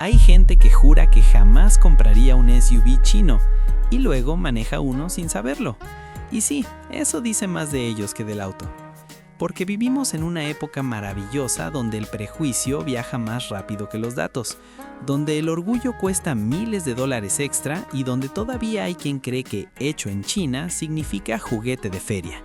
Hay gente que jura que jamás compraría un SUV chino y luego maneja uno sin saberlo. Y sí, eso dice más de ellos que del auto. Porque vivimos en una época maravillosa donde el prejuicio viaja más rápido que los datos, donde el orgullo cuesta miles de dólares extra y donde todavía hay quien cree que hecho en China significa juguete de feria.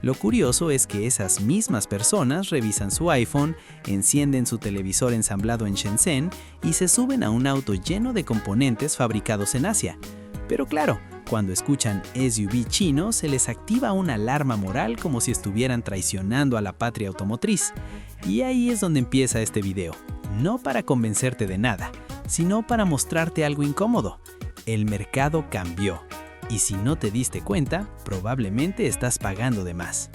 Lo curioso es que esas mismas personas revisan su iPhone, encienden su televisor ensamblado en Shenzhen y se suben a un auto lleno de componentes fabricados en Asia. Pero claro, cuando escuchan SUV chino se les activa una alarma moral como si estuvieran traicionando a la patria automotriz. Y ahí es donde empieza este video. No para convencerte de nada, sino para mostrarte algo incómodo. El mercado cambió. Y si no te diste cuenta, probablemente estás pagando de más.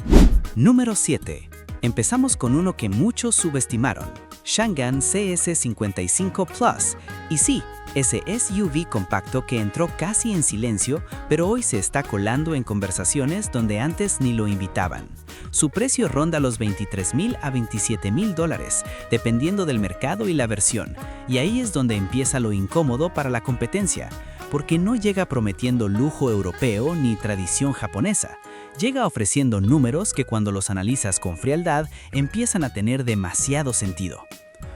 Número 7. Empezamos con uno que muchos subestimaron. Changan CS55 Plus. Y sí, ese SUV compacto que entró casi en silencio, pero hoy se está colando en conversaciones donde antes ni lo invitaban. Su precio ronda los $23,000 a $27,000, dependiendo del mercado y la versión. Y ahí es donde empieza lo incómodo para la competencia, porque no llega prometiendo lujo europeo ni tradición japonesa. Llega ofreciendo números que cuando los analizas con frialdad empiezan a tener demasiado sentido.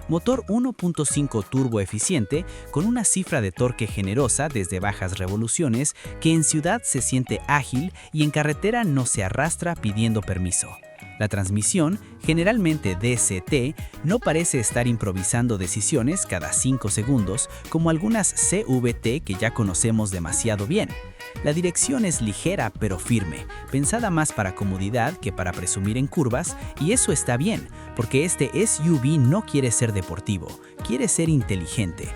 Motor 1.5 turbo eficiente con una cifra de torque generosa desde bajas revoluciones que en ciudad se siente ágil y en carretera no se arrastra pidiendo permiso. La transmisión, generalmente DCT, no parece estar improvisando decisiones cada 5 segundos como algunas CVT que ya conocemos demasiado bien. La dirección es ligera pero firme, pensada más para comodidad que para presumir en curvas, y eso está bien, porque este SUV no quiere ser deportivo, quiere ser inteligente.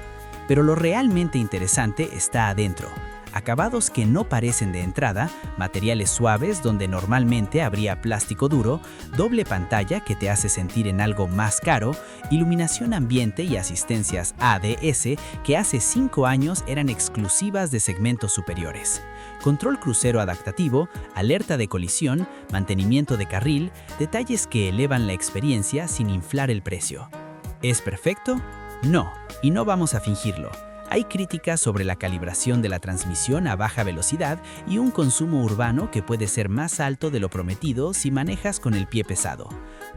Pero lo realmente interesante está adentro. Acabados que no parecen de entrada, materiales suaves donde normalmente habría plástico duro, doble pantalla que te hace sentir en algo más caro, iluminación ambiente y asistencias ADS que hace 5 años eran exclusivas de segmentos superiores. Control crucero adaptativo, alerta de colisión, mantenimiento de carril, detalles que elevan la experiencia sin inflar el precio. ¿Es perfecto? No, y no vamos a fingirlo. Hay críticas sobre la calibración de la transmisión a baja velocidad y un consumo urbano que puede ser más alto de lo prometido si manejas con el pie pesado.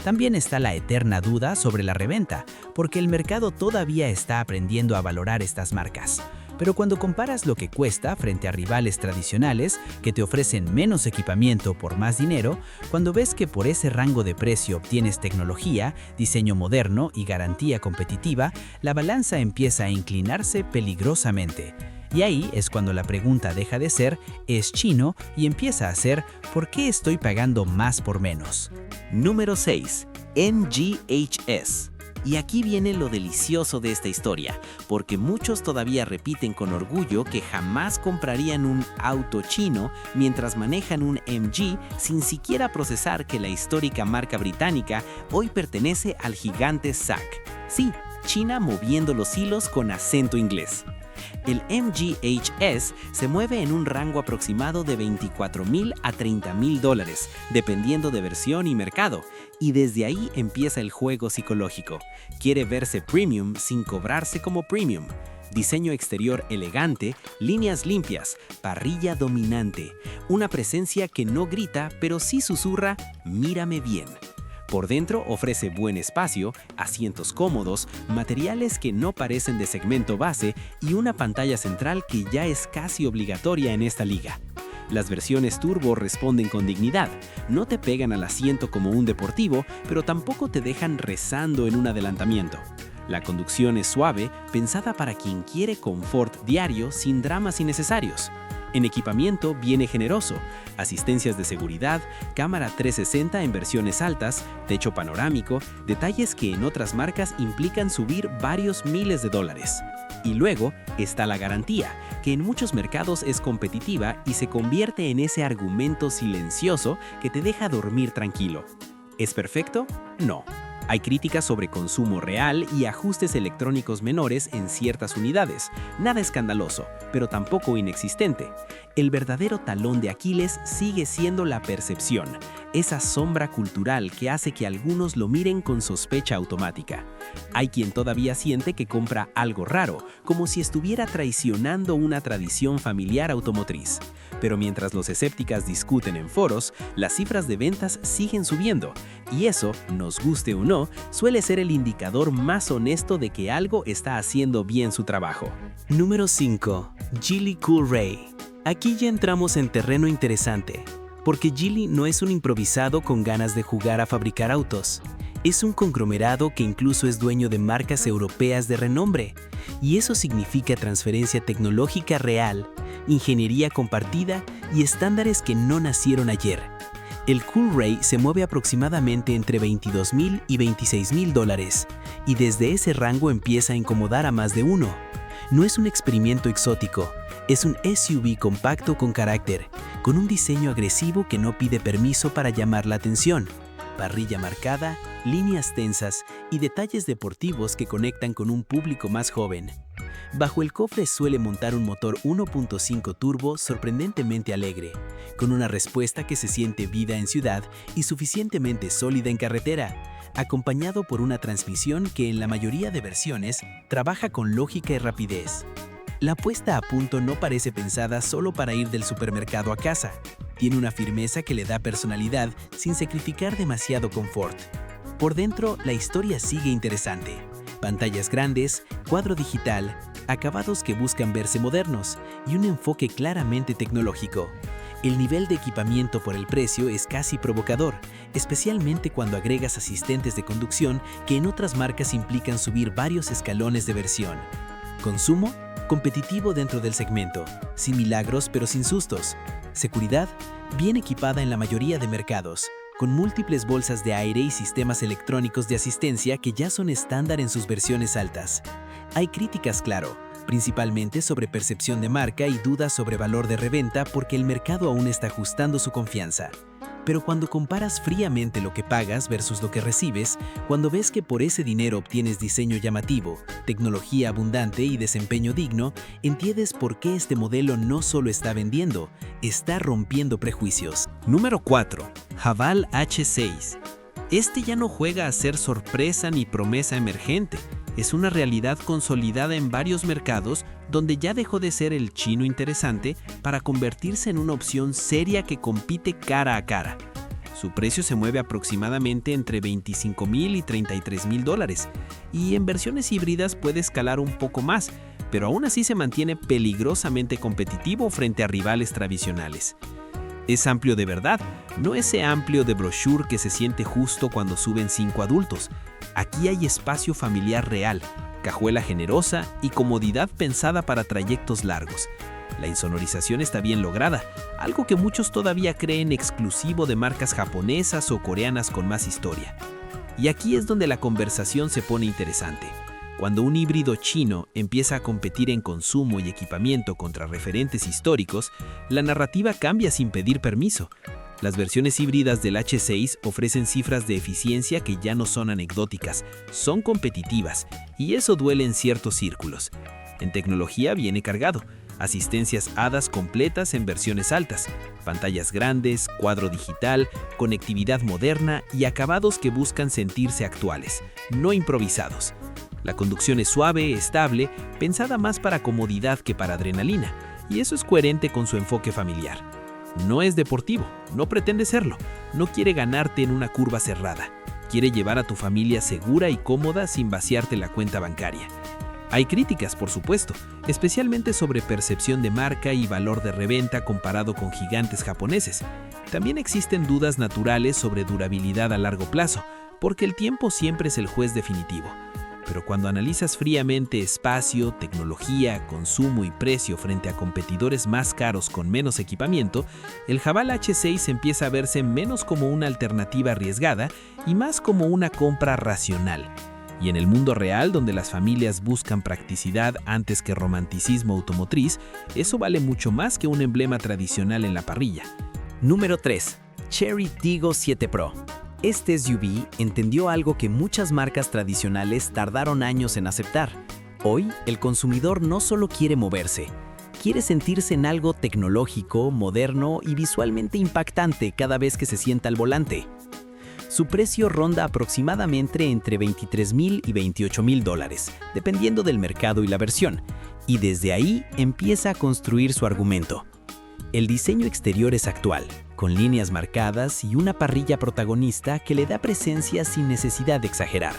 También está la eterna duda sobre la reventa, porque el mercado todavía está aprendiendo a valorar estas marcas. Pero cuando comparas lo que cuesta frente a rivales tradicionales que te ofrecen menos equipamiento por más dinero, cuando ves que por ese rango de precio obtienes tecnología, diseño moderno y garantía competitiva, la balanza empieza a inclinarse peligrosamente. Y ahí es cuando la pregunta deja de ser ¿es chino? Y empieza a ser ¿por qué estoy pagando más por menos? Número 6. MGHS. Y aquí viene lo delicioso de esta historia, porque muchos todavía repiten con orgullo que jamás comprarían un auto chino mientras manejan un MG sin siquiera procesar que la histórica marca británica hoy pertenece al gigante SAC. Sí, China moviendo los hilos con acento inglés. El MGHS se mueve en un rango aproximado de $24,000 a $30,000, dependiendo de versión y mercado, y desde ahí empieza el juego psicológico. Quiere verse premium sin cobrarse como premium. Diseño exterior elegante, líneas limpias, parrilla dominante, una presencia que no grita pero sí susurra «mírame bien». Por dentro ofrece buen espacio, asientos cómodos, materiales que no parecen de segmento base y una pantalla central que ya es casi obligatoria en esta liga. Las versiones turbo responden con dignidad, no te pegan al asiento como un deportivo, pero tampoco te dejan rezando en un adelantamiento. La conducción es suave, pensada para quien quiere confort diario sin dramas innecesarios. En equipamiento viene generoso, asistencias de seguridad, cámara 360 en versiones altas, techo panorámico, detalles que en otras marcas implican subir varios miles de dólares. Y luego está la garantía, que en muchos mercados es competitiva y se convierte en ese argumento silencioso que te deja dormir tranquilo. ¿Es perfecto? No. Hay críticas sobre consumo real y ajustes electrónicos menores en ciertas unidades. Nada escandaloso, pero tampoco inexistente. El verdadero talón de Aquiles sigue siendo la percepción, esa sombra cultural que hace que algunos lo miren con sospecha automática. Hay quien todavía siente que compra algo raro, como si estuviera traicionando una tradición familiar automotriz. Pero mientras los escépticos discuten en foros, las cifras de ventas siguen subiendo, y eso, nos guste o no, suele ser el indicador más honesto de que algo está haciendo bien su trabajo. Número 5. Geely Cool Ray. Aquí ya entramos en terreno interesante, porque Geely no es un improvisado con ganas de jugar a fabricar autos. Es un conglomerado que incluso es dueño de marcas europeas de renombre, y eso significa transferencia tecnológica real, ingeniería compartida y estándares que no nacieron ayer. El Cool Ray se mueve aproximadamente entre $22,000 y $26,000, y desde ese rango empieza a incomodar a más de uno. No es un experimento exótico, es un SUV compacto con carácter, con un diseño agresivo que no pide permiso para llamar la atención. Parrilla marcada, líneas tensas y detalles deportivos que conectan con un público más joven. Bajo el cofre suele montar un motor 1.5 turbo sorprendentemente alegre, con una respuesta que se siente vida en ciudad y suficientemente sólida en carretera, acompañado por una transmisión que en la mayoría de versiones trabaja con lógica y rapidez. La puesta a punto no parece pensada solo para ir del supermercado a casa. Tiene una firmeza que le da personalidad sin sacrificar demasiado confort. Por dentro, la historia sigue interesante. Pantallas grandes, cuadro digital, acabados que buscan verse modernos y un enfoque claramente tecnológico. El nivel de equipamiento por el precio es casi provocador, especialmente cuando agregas asistentes de conducción que en otras marcas implican subir varios escalones de versión. Consumo, competitivo dentro del segmento, sin milagros pero sin sustos. Seguridad, bien equipada en la mayoría de mercados, con múltiples bolsas de aire y sistemas electrónicos de asistencia que ya son estándar en sus versiones altas. Hay críticas, claro, principalmente sobre percepción de marca y dudas sobre valor de reventa porque el mercado aún está ajustando su confianza. Pero cuando comparas fríamente lo que pagas versus lo que recibes, cuando ves que por ese dinero obtienes diseño llamativo, tecnología abundante y desempeño digno, entiendes por qué este modelo no solo está vendiendo, está rompiendo prejuicios. Número 4. Haval H6. Este ya no juega a ser sorpresa ni promesa emergente. Es una realidad consolidada en varios mercados donde ya dejó de ser el chino interesante para convertirse en una opción seria que compite cara a cara. Su precio se mueve aproximadamente entre $25,000 y $33,000 y en versiones híbridas puede escalar un poco más, pero aún así se mantiene peligrosamente competitivo frente a rivales tradicionales. Es amplio de verdad, no ese amplio de brochure que se siente justo cuando suben 5 adultos. Aquí hay espacio familiar real, cajuela generosa y comodidad pensada para trayectos largos. La insonorización está bien lograda, algo que muchos todavía creen exclusivo de marcas japonesas o coreanas con más historia. Y aquí es donde la conversación se pone interesante. Cuando un híbrido chino empieza a competir en consumo y equipamiento contra referentes históricos, la narrativa cambia sin pedir permiso. Las versiones híbridas del H6 ofrecen cifras de eficiencia que ya no son anecdóticas, son competitivas, y eso duele en ciertos círculos. En tecnología viene cargado, asistencias HADAS completas en versiones altas, pantallas grandes, cuadro digital, conectividad moderna y acabados que buscan sentirse actuales, no improvisados. La conducción es suave, estable, pensada más para comodidad que para adrenalina, y eso es coherente con su enfoque familiar. No es deportivo, no pretende serlo, no quiere ganarte en una curva cerrada, quiere llevar a tu familia segura y cómoda sin vaciarte la cuenta bancaria. Hay críticas, por supuesto, especialmente sobre percepción de marca y valor de reventa comparado con gigantes japoneses. También existen dudas naturales sobre durabilidad a largo plazo, porque el tiempo siempre es el juez definitivo. Pero cuando analizas fríamente espacio, tecnología, consumo y precio frente a competidores más caros con menos equipamiento, el Haval H6 empieza a verse menos como una alternativa arriesgada y más como una compra racional. Y en el mundo real, donde las familias buscan practicidad antes que romanticismo automotriz, eso vale mucho más que un emblema tradicional en la parrilla. Número 3. Chery Tiggo 7 Pro. Este SUV entendió algo que muchas marcas tradicionales tardaron años en aceptar. Hoy, el consumidor no solo quiere moverse, quiere sentirse en algo tecnológico, moderno y visualmente impactante cada vez que se sienta al volante. Su precio ronda aproximadamente entre $23,000 y $28,000, dependiendo del mercado y la versión, y desde ahí empieza a construir su argumento. El diseño exterior es actual, con líneas marcadas y una parrilla protagonista que le da presencia sin necesidad de exagerar.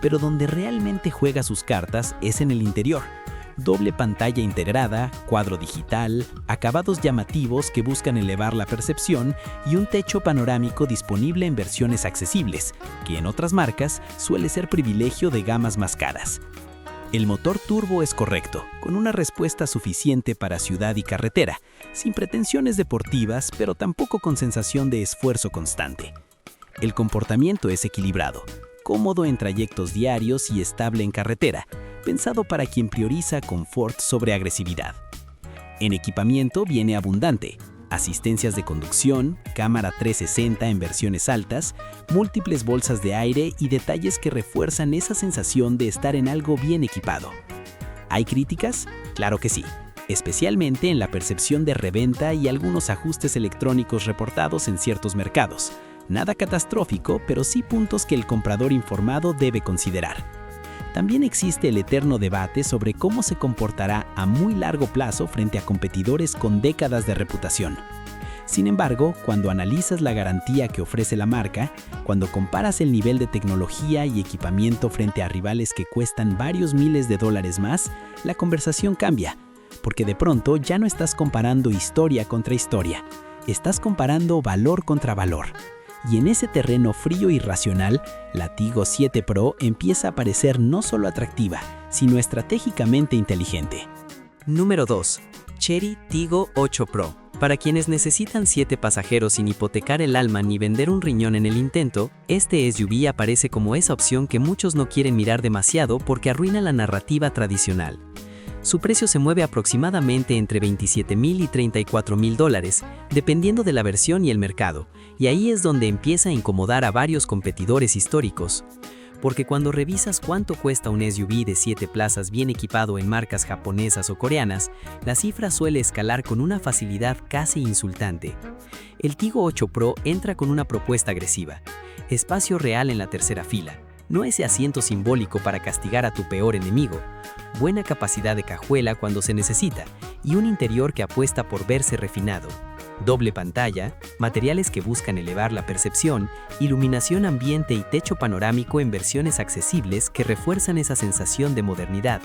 Pero donde realmente juega sus cartas es en el interior. Doble pantalla integrada, cuadro digital, acabados llamativos que buscan elevar la percepción y un techo panorámico disponible en versiones accesibles, que en otras marcas suele ser privilegio de gamas más caras. El motor turbo es correcto, con una respuesta suficiente para ciudad y carretera, sin pretensiones deportivas, pero tampoco con sensación de esfuerzo constante. El comportamiento es equilibrado, cómodo en trayectos diarios y estable en carretera, pensado para quien prioriza confort sobre agresividad. En equipamiento viene abundante: asistencias de conducción, cámara 360 en versiones altas, múltiples bolsas de aire y detalles que refuerzan esa sensación de estar en algo bien equipado. ¿Hay críticas? Claro que sí, especialmente en la percepción de reventa y algunos ajustes electrónicos reportados en ciertos mercados. Nada catastrófico, pero sí puntos que el comprador informado debe considerar. También existe el eterno debate sobre cómo se comportará a muy largo plazo frente a competidores con décadas de reputación. Sin embargo, cuando analizas la garantía que ofrece la marca, cuando comparas el nivel de tecnología y equipamiento frente a rivales que cuestan varios miles de dólares más, la conversación cambia, porque de pronto ya no estás comparando historia contra historia, estás comparando valor contra valor. Y en ese terreno frío y racional, la Tigo 7 Pro empieza a parecer no solo atractiva, sino estratégicamente inteligente. Número 2. Chery Tiggo 8 Pro. Para quienes necesitan 7 pasajeros sin hipotecar el alma ni vender un riñón en el intento, este SUV aparece como esa opción que muchos no quieren mirar demasiado porque arruina la narrativa tradicional. Su precio se mueve aproximadamente entre $27,000 y $34,000, dependiendo de la versión y el mercado, y ahí es donde empieza a incomodar a varios competidores históricos. Porque cuando revisas cuánto cuesta un SUV de 7 plazas bien equipado en marcas japonesas o coreanas, la cifra suele escalar con una facilidad casi insultante. El Tiggo 8 Pro entra con una propuesta agresiva: espacio real en la tercera fila, no ese asiento simbólico para castigar a tu peor enemigo, buena capacidad de cajuela cuando se necesita y un interior que apuesta por verse refinado. Doble pantalla, materiales que buscan elevar la percepción, iluminación ambiente y techo panorámico en versiones accesibles que refuerzan esa sensación de modernidad.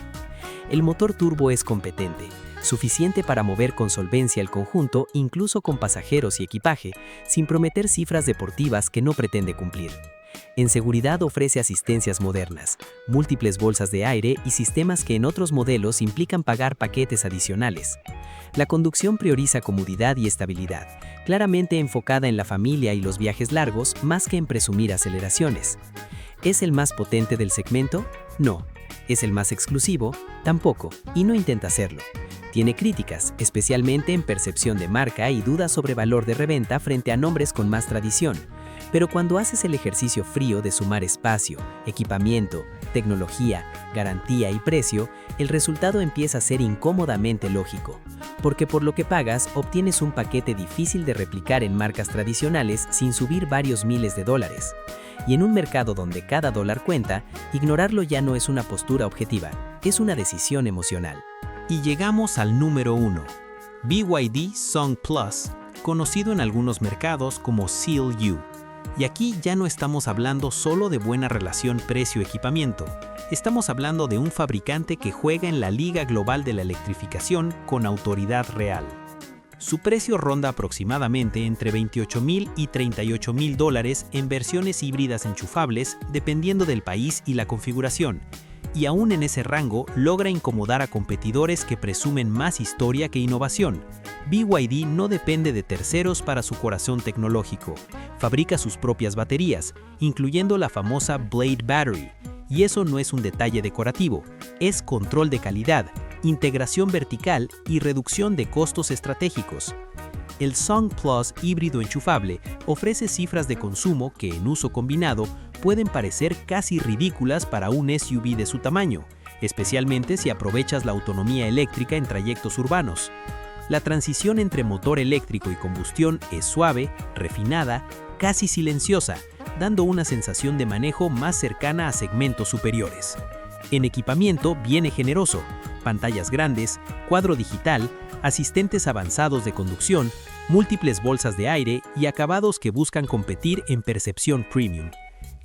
El motor turbo es competente, suficiente para mover con solvencia el conjunto incluso con pasajeros y equipaje, sin prometer cifras deportivas que no pretende cumplir. En seguridad ofrece asistencias modernas, múltiples bolsas de aire y sistemas que en otros modelos implican pagar paquetes adicionales. La conducción prioriza comodidad y estabilidad, claramente enfocada en la familia y los viajes largos más que en presumir aceleraciones. ¿Es el más potente del segmento? No. ¿Es el más exclusivo? Tampoco, y no intenta serlo. Tiene críticas, especialmente en percepción de marca y dudas sobre valor de reventa frente a nombres con más tradición. Pero cuando haces el ejercicio frío de sumar espacio, equipamiento, tecnología, garantía y precio, el resultado empieza a ser incómodamente lógico. Porque por lo que pagas, obtienes un paquete difícil de replicar en marcas tradicionales sin subir varios miles de dólares. Y en un mercado donde cada dólar cuenta, ignorarlo ya no es una postura objetiva, es una decisión emocional. Y llegamos al número 1, BYD Song Plus, conocido en algunos mercados como Seal U. Y aquí ya no estamos hablando solo de buena relación precio-equipamiento, estamos hablando de un fabricante que juega en la liga global de la electrificación con autoridad real. Su precio ronda aproximadamente entre $28,000 y $38,000 en versiones híbridas enchufables, dependiendo del país y la configuración. Y aún en ese rango logra incomodar a competidores que presumen más historia que innovación. BYD no depende de terceros para su corazón tecnológico. Fabrica sus propias baterías, incluyendo la famosa Blade Battery. Y eso no es un detalle decorativo, es control de calidad, integración vertical y reducción de costos estratégicos. El Song Plus híbrido enchufable ofrece cifras de consumo que en uso combinado pueden parecer casi ridículas para un SUV de su tamaño, especialmente si aprovechas la autonomía eléctrica en trayectos urbanos. La transición entre motor eléctrico y combustión es suave, refinada, casi silenciosa, dando una sensación de manejo más cercana a segmentos superiores. En equipamiento viene generoso, pantallas grandes, cuadro digital, asistentes avanzados de conducción, múltiples bolsas de aire y acabados que buscan competir en percepción premium.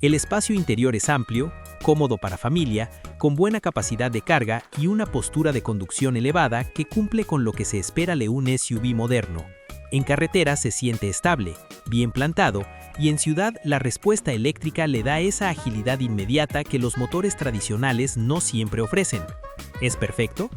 El espacio interior es amplio, cómodo para familia, con buena capacidad de carga y una postura de conducción elevada que cumple con lo que se espera de un SUV moderno. En carretera se siente estable, bien plantado, y en ciudad la respuesta eléctrica le da esa agilidad inmediata que los motores tradicionales no siempre ofrecen. ¿Es perfecto?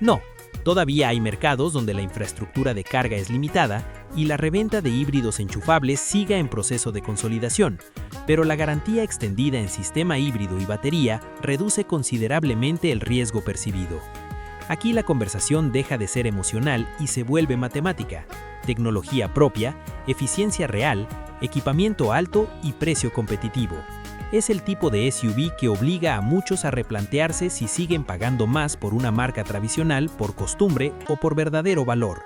No. Todavía hay mercados donde la infraestructura de carga es limitada y la reventa de híbridos enchufables sigue en proceso de consolidación, pero la garantía extendida en sistema híbrido y batería reduce considerablemente el riesgo percibido. Aquí la conversación deja de ser emocional y se vuelve matemática. Tecnología propia, eficiencia real, equipamiento alto y precio competitivo. Es el tipo de SUV que obliga a muchos a replantearse si siguen pagando más por una marca tradicional por costumbre o por verdadero valor.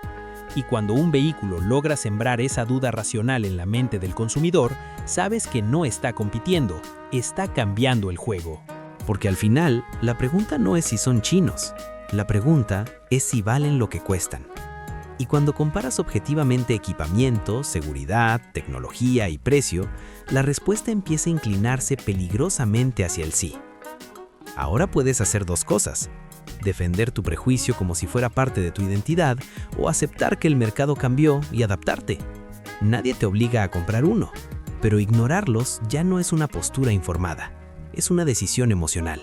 Y cuando un vehículo logra sembrar esa duda racional en la mente del consumidor, sabes que no está compitiendo, está cambiando el juego. Porque al final, la pregunta no es si son chinos, la pregunta es si valen lo que cuestan. Y cuando comparas objetivamente equipamiento, seguridad, tecnología y precio, la respuesta empieza a inclinarse peligrosamente hacia el sí. Ahora puedes hacer dos cosas: defender tu prejuicio como si fuera parte de tu identidad o aceptar que el mercado cambió y adaptarte. Nadie te obliga a comprar uno, pero ignorarlos ya no es una postura informada, es una decisión emocional.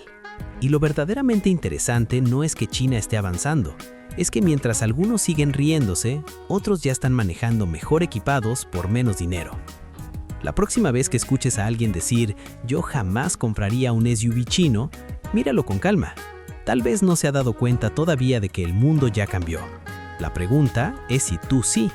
Y lo verdaderamente interesante no es que China esté avanzando, es que mientras algunos siguen riéndose, otros ya están manejando mejor equipados por menos dinero. La próxima vez que escuches a alguien decir «yo jamás compraría un SUV chino», míralo con calma. Tal vez no se ha dado cuenta todavía de que el mundo ya cambió. La pregunta es si tú sí.